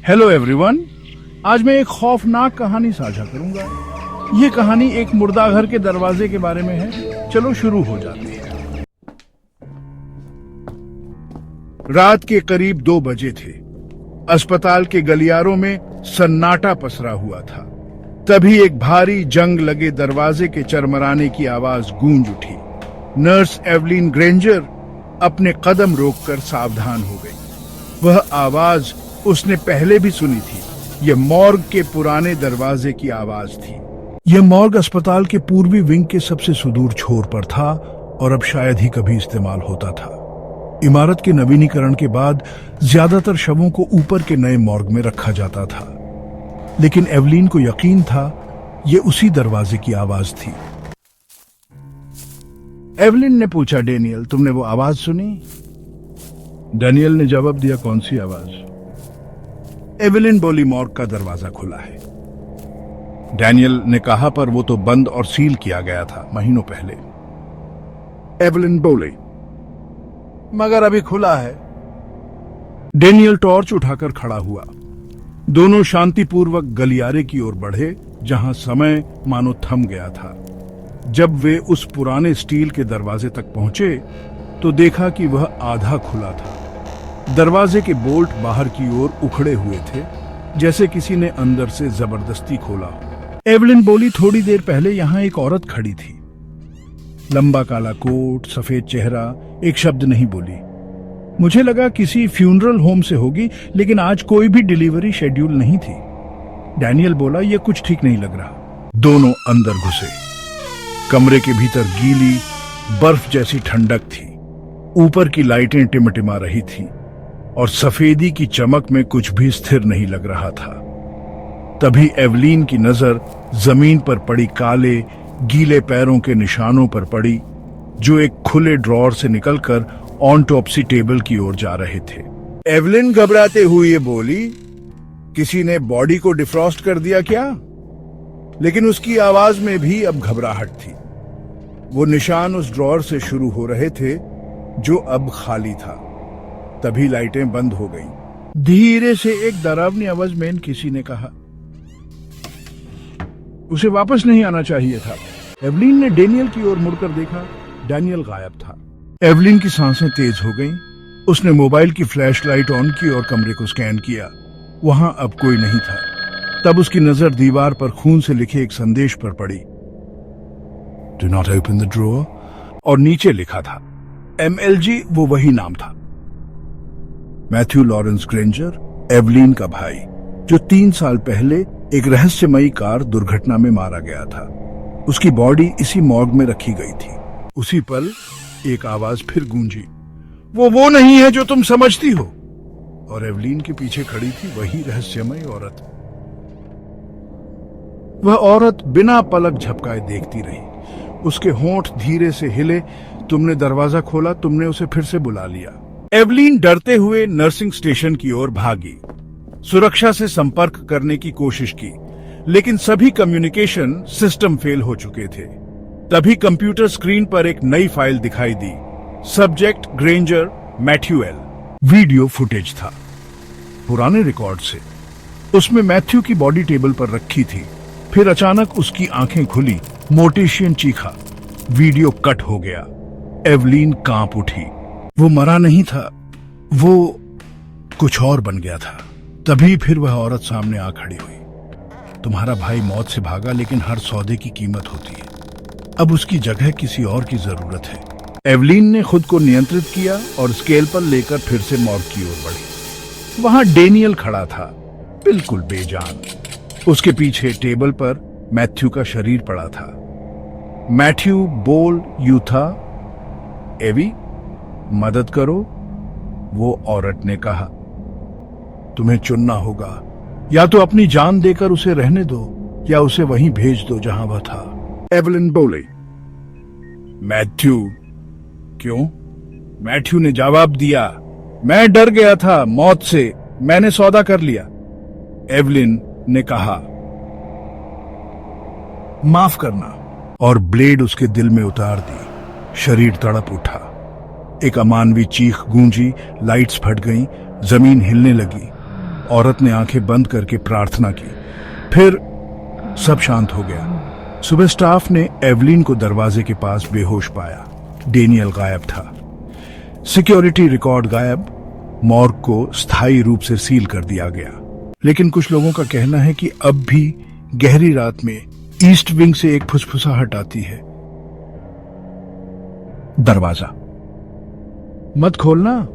Hello everyone, आज मैं एक खौफनाक कहानी साझा करूंगा। ये कहानी एक मुर्दाघर के दरवाजे के बारे में है। चलो शुरू हो जाते हैं। रात के करीब 2 बजे थे। अस्पताल के गलियारों में सन्नाटा पसरा हुआ था। तभी एक भारी जंग लगे दरवाजे के चरमराने की आवाज गूंज उठी। नर्स एवलिन ग्रेंजर अपने कदम रोककर सावधान हो गई। वह आवाज उसने पहले भी सुनी थी। यह मॉर्ग के पुराने दरवाजे की आवाज थी। यह मॉर्ग अस्पताल के पूर्वी विंग के सबसे सुदूर छोर पर था और अब शायद ही कभी इस्तेमाल होता था। इमारत के नवीनीकरण के बाद ज्यादातर शवों को ऊपर के नए मॉर्ग में रखा जाता था, लेकिन एवलिन को यकीन था यह उसी दरवाजे की आवाज थी। एवलिन ने पूछा, डेनियल, तुमने वो आवाज सुनी? डेनियल ने जवाब दिया, कौन सी आवाज? एवलिन बोली, मॉर्ग का दरवाजा खुला है। डैनियल ने कहा, पर वो तो बंद और सील किया गया था महीनों पहले। एवलिन बोली, मगर अभी खुला है। डैनियल टॉर्च उठाकर खड़ा हुआ। दोनों शांतिपूर्वक गलियारे की ओर बढ़े, जहां समय मानो थम गया था। जब वे उस पुराने स्टील के दरवाजे तक पहुंचे तो देखा कि वह आधा खुला था। दरवाजे के बोल्ट बाहर की ओर उखड़े हुए थे, जैसे किसी ने अंदर से जबरदस्ती खोला हो। एवलिन बोली, थोड़ी देर पहले यहां एक औरत खड़ी थी। लंबा काला कोट, सफेद चेहरा, एक शब्द नहीं बोली। मुझे लगा किसी फ्यूनरल होम से होगी, लेकिन आज कोई भी डिलीवरी शेड्यूल नहीं थी। डैनियल बोला, यह कुछ ठीक नहीं लग रहा। दोनों अंदर घुसे। कमरे के भीतर गीली बर्फ जैसी ठंडक थी। ऊपर की लाइटें टिमटिमा रही थीं और सफेदी की चमक में कुछ भी स्थिर नहीं लग रहा था। तभी एवलिन की नजर जमीन पर पड़ी काले गीले पैरों के निशानों पर पड़ी, जो एक खुले ड्रॉर से निकलकर ऑटोप्सी टेबल की ओर जा रहे थे। एवलिन घबराते हुए बोली, किसी ने बॉडी को डिफ्रॉस्ट कर दिया क्या? लेकिन उसकी आवाज में भी अब घबराहट थी। वो निशान उस ड्रॉर से शुरू हो रहे थे जो अब खाली था। तभी लाइटें बंद हो गईं। धीरे से एक डरावनी आवाज में किसी ने कहा, उसे वापस नहीं आना चाहिए था। एवलिन ने डेनियल की ओर मुड़कर देखा। डैनियल गायब था। एवलिन की सांसें तेज हो गईं। उसने मोबाइल की फ्लैशलाइट ऑन की और कमरे को स्कैन किया। वहां अब कोई नहीं था। तब उसकी नजर दीवार पर खून से लिखे एक संदेश पर पड़ी, do not open the drawer, और नीचे लिखा था MLG। वो वही नाम था, मैथ्यू लॉरेंस ग्रेंजर, एवलिन का भाई, जो 3 साल पहले एक रहस्यमयी कार दुर्घटना में मारा गया था। उसकी बॉडी इसी मॉर्ग में रखी गई थी। उसी पल एक आवाज फिर गूंजी, वो नहीं है जो तुम समझती हो। और एवलिन के पीछे खड़ी थी वही रहस्यमयी औरत। वह औरत बिना पलक झपकाए देखती रही। उसके होंठ धीरे से हिले। तुमने दरवाजा खोला, तुमने उसे फिर से बुला लिया। एवलिन डरते हुए नर्सिंग स्टेशन की ओर भागी। सुरक्षा से संपर्क करने की कोशिश की, लेकिन सभी कम्युनिकेशन सिस्टम फेल हो चुके थे। तभी कंप्यूटर स्क्रीन पर एक नई फाइल दिखाई दी। Subject Granger Mathuel. Video footage था, पुराने रिकॉर्ड से। उसमें मैथ्यू की बॉडी टेबल पर रखी थी। फिर अचानक उसकी आंखें खुली। मोर्टिशियन चीखा। वीडियो कट हो गया। एवलिन कांप उठी। वो मरा नहीं था, वो कुछ और बन गया था। तभी फिर वह औरत सामने आ खड़ी हुई। तुम्हारा भाई मौत से भागा, लेकिन हर सौदे की कीमत होती है। अब उसकी जगह किसी और की जरूरत है। एवलिन ने खुद को नियंत्रित किया और स्केल पर लेकर फिर से मॉर्ग की ओर बढ़ी। वहां डेनियल खड़ा था, बिल्कुल बेजान। उसके पीछे टेबल पर मैथ्यू का शरीर पड़ा था। मैथ्यू बोल यू था। एवी, मदद करो, वो औरत ने कहा। तुम्हें चुनना होगा, या तो अपनी जान देकर उसे रहने दो, या उसे वहीं भेज दो जहां वह था। एवलिन बोली। मैथ्यू, क्यों? मैथ्यू ने जवाब दिया, मैं डर गया था मौत से, मैंने सौदा कर लिया। एवलिन ने कहा, माफ करना, और ब्लेड उसके दिल में उतार दी। शरीर तड़प उठा। एक अमानवी चीख गूंजी, लाइट्स फट गईं, जमीन हिलने लगी। औरत ने आंखें बंद करके प्रार्थना की। फिर सब शांत हो गया। सुबह स्टाफ ने एवलिन को दरवाजे के पास बेहोश पाया। डेनियल गायब था। सिक्योरिटी रिकॉर्ड गायब। मॉर्ग को स्थायी रूप से सील कर दिया गया। लेकिन कुछ लोगों का कहना है कि अब भी गहरी रात में ईस्ट विंग से एक फुसफुसाहट आती है। दरवाजा मत खोलना,